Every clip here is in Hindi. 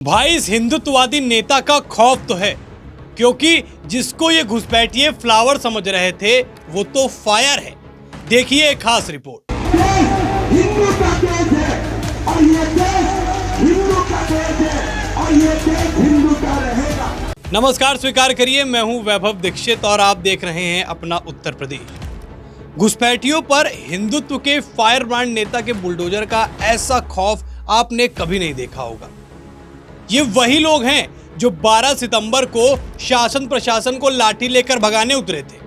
भाई इस हिंदुत्ववादी नेता का खौफ तो है, क्योंकि जिसको ये घुसपैठिए फ्लावर समझ रहे थे वो तो फायर है। देखिए एक खास रिपोर्ट। हिंदू का देश है और ये देश हिंदू का देश है और ये देश हिंदू का रहेगा। नमस्कार, स्वीकार करिए, मैं हूं वैभव दीक्षित और आप देख रहे हैं अपना उत्तर प्रदेश। घुसपैठियों पर हिंदुत्व के फायर ब्रांड नेता के बुलडोजर का ऐसा खौफ आपने कभी नहीं देखा होगा। ये वही लोग हैं जो 12 सितंबर को शासन प्रशासन को लाठी लेकर भगाने उतरे थे,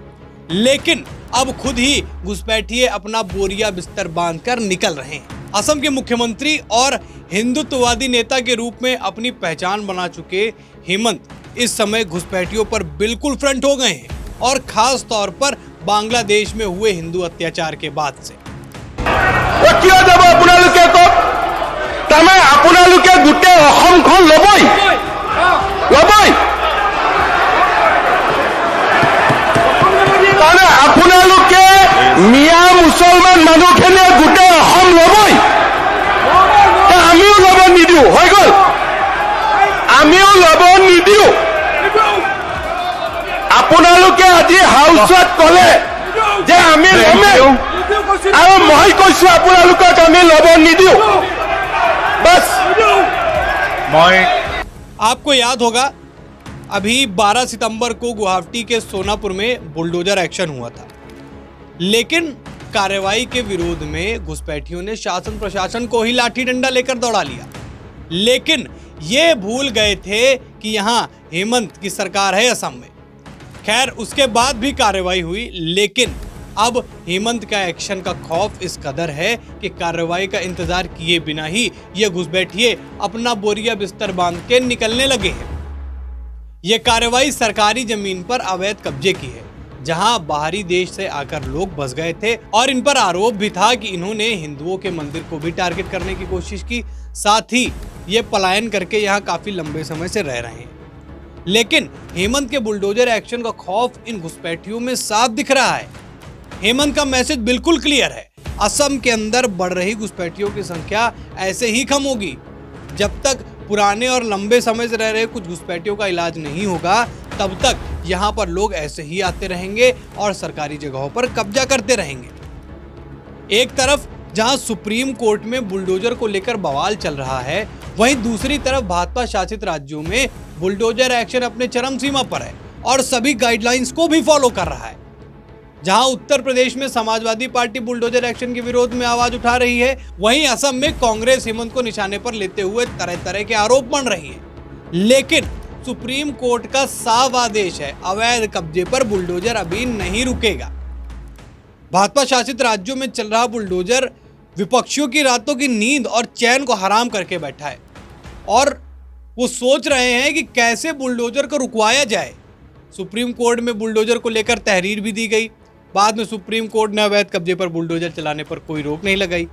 लेकिन अब खुद ही घुसपैठिए अपना बोरिया बिस्तर बांधकर निकल रहे हैं। असम के मुख्यमंत्री और हिंदुत्ववादी नेता के रूप में अपनी पहचान बना चुके हेमंत इस समय घुसपैठियों पर बिल्कुल फ्रंट हो गए हैं, और खास तौर पर बांग्लादेश में हुए हिंदू अत्याचार के बाद से। গোটেই অসমখন লবই আপোনালোকে মিয়া মুছলমান মানুহখিনিয়ে গোটেই অসম লবই, আমিও লব নিদিও, হৈ গল, আমিও লব নিদিও। আপোনালোকে আজি হাউচত কলে যে আমি লমে, আৰু মই কৈছো আপোনালোকক আমি লব নিদিও। बस आपको याद होगा अभी 12 सितंबर को गुवाहाटी के सोनापुर में बुलडोजर एक्शन हुआ था, लेकिन कार्रवाई के विरोध में घुसपैठियों ने शासन प्रशासन को ही लाठी डंडा लेकर दौड़ा लिया। लेकिन ये भूल गए थे कि यहाँ हेमंत की सरकार है असम में। खैर, उसके बाद भी कार्रवाई हुई, लेकिन अब हेमंत का एक्शन का खौफ इस कदर है कि कार्रवाई का इंतजार किए बिना ही ये घुसपैठिए अपना बोरिया बिस्तर बांध के निकलने लगे हैं। ये कार्रवाई सरकारी जमीन पर अवैध कब्जे की है, जहां बाहरी देश से आकर लोग बस गए थे, और इन पर आरोप भी था कि इन्होंने हिंदुओं के मंदिर को भी टारगेट करने की कोशिश की। साथ ही ये पलायन करके यहाँ काफी लंबे समय से रह रहे हैं। लेकिन हेमंत के बुलडोजर एक्शन का खौफ इन घुसपैठियों में साफ दिख रहा है। हेमंत का मैसेज बिल्कुल क्लियर है, असम के अंदर बढ़ रही घुसपैठियों की संख्या ऐसे ही कम होगी जब तक पुराने और लंबे समय से रह रहे कुछ घुसपैठियों का इलाज नहीं होगा। तब तक यहाँ पर लोग ऐसे ही आते रहेंगे और सरकारी जगहों पर कब्जा करते रहेंगे। एक तरफ जहाँ सुप्रीम कोर्ट में बुलडोजर को लेकर बवाल चल रहा है, वहीं दूसरी तरफ भाजपा शासित राज्यों में बुलडोजर एक्शन अपने चरम सीमा पर है और सभी गाइडलाइंस को भी फॉलो कर रहा है। जहां उत्तर प्रदेश में समाजवादी पार्टी बुलडोजर एक्शन के विरोध में आवाज उठा रही है, वहीं असम में कांग्रेस हेमंत को निशाने पर लेते हुए तरह तरह के आरोप बन रही है। लेकिन सुप्रीम कोर्ट का साफ आदेश है, अवैध कब्जे पर बुलडोजर अभी नहीं रुकेगा। भाजपा शासित राज्यों में चल रहा बुलडोजर विपक्षियों की रातों की नींद और चैन को हराम करके बैठा है, और वो सोच रहे हैं कि कैसे बुलडोजर को रुकवाया जाए। सुप्रीम कोर्ट में बुलडोजर को लेकर तहरीर भी दी गई, बाद में सुप्रीम कोर्ट ने अवैध कब्जे पर बुलडोजर चलाने पर कोई रोक नहीं लगाई,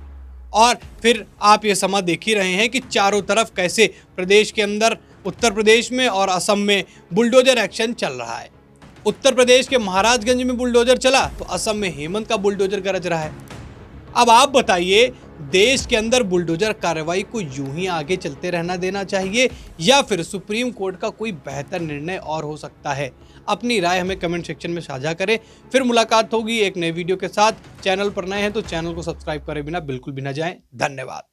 और फिर आप ये समा देख ही रहे हैं कि चारों तरफ कैसे प्रदेश के अंदर उत्तर प्रदेश में और असम में बुलडोजर एक्शन चल रहा है। उत्तर प्रदेश के महाराजगंज में बुलडोजर चला तो असम में हेमंत का बुलडोजर गरज रहा है। अब आप बताइए, देश के अंदर बुलडोजर कार्रवाई को यूं ही आगे चलते रहना देना चाहिए या फिर सुप्रीम कोर्ट का कोई बेहतर निर्णय और हो सकता है? अपनी राय हमें कमेंट सेक्शन में साझा करें। फिर मुलाकात होगी एक नए वीडियो के साथ। चैनल पर नए हैं तो चैनल को सब्सक्राइब करे बिना बिल्कुल भी ना जाएं। धन्यवाद।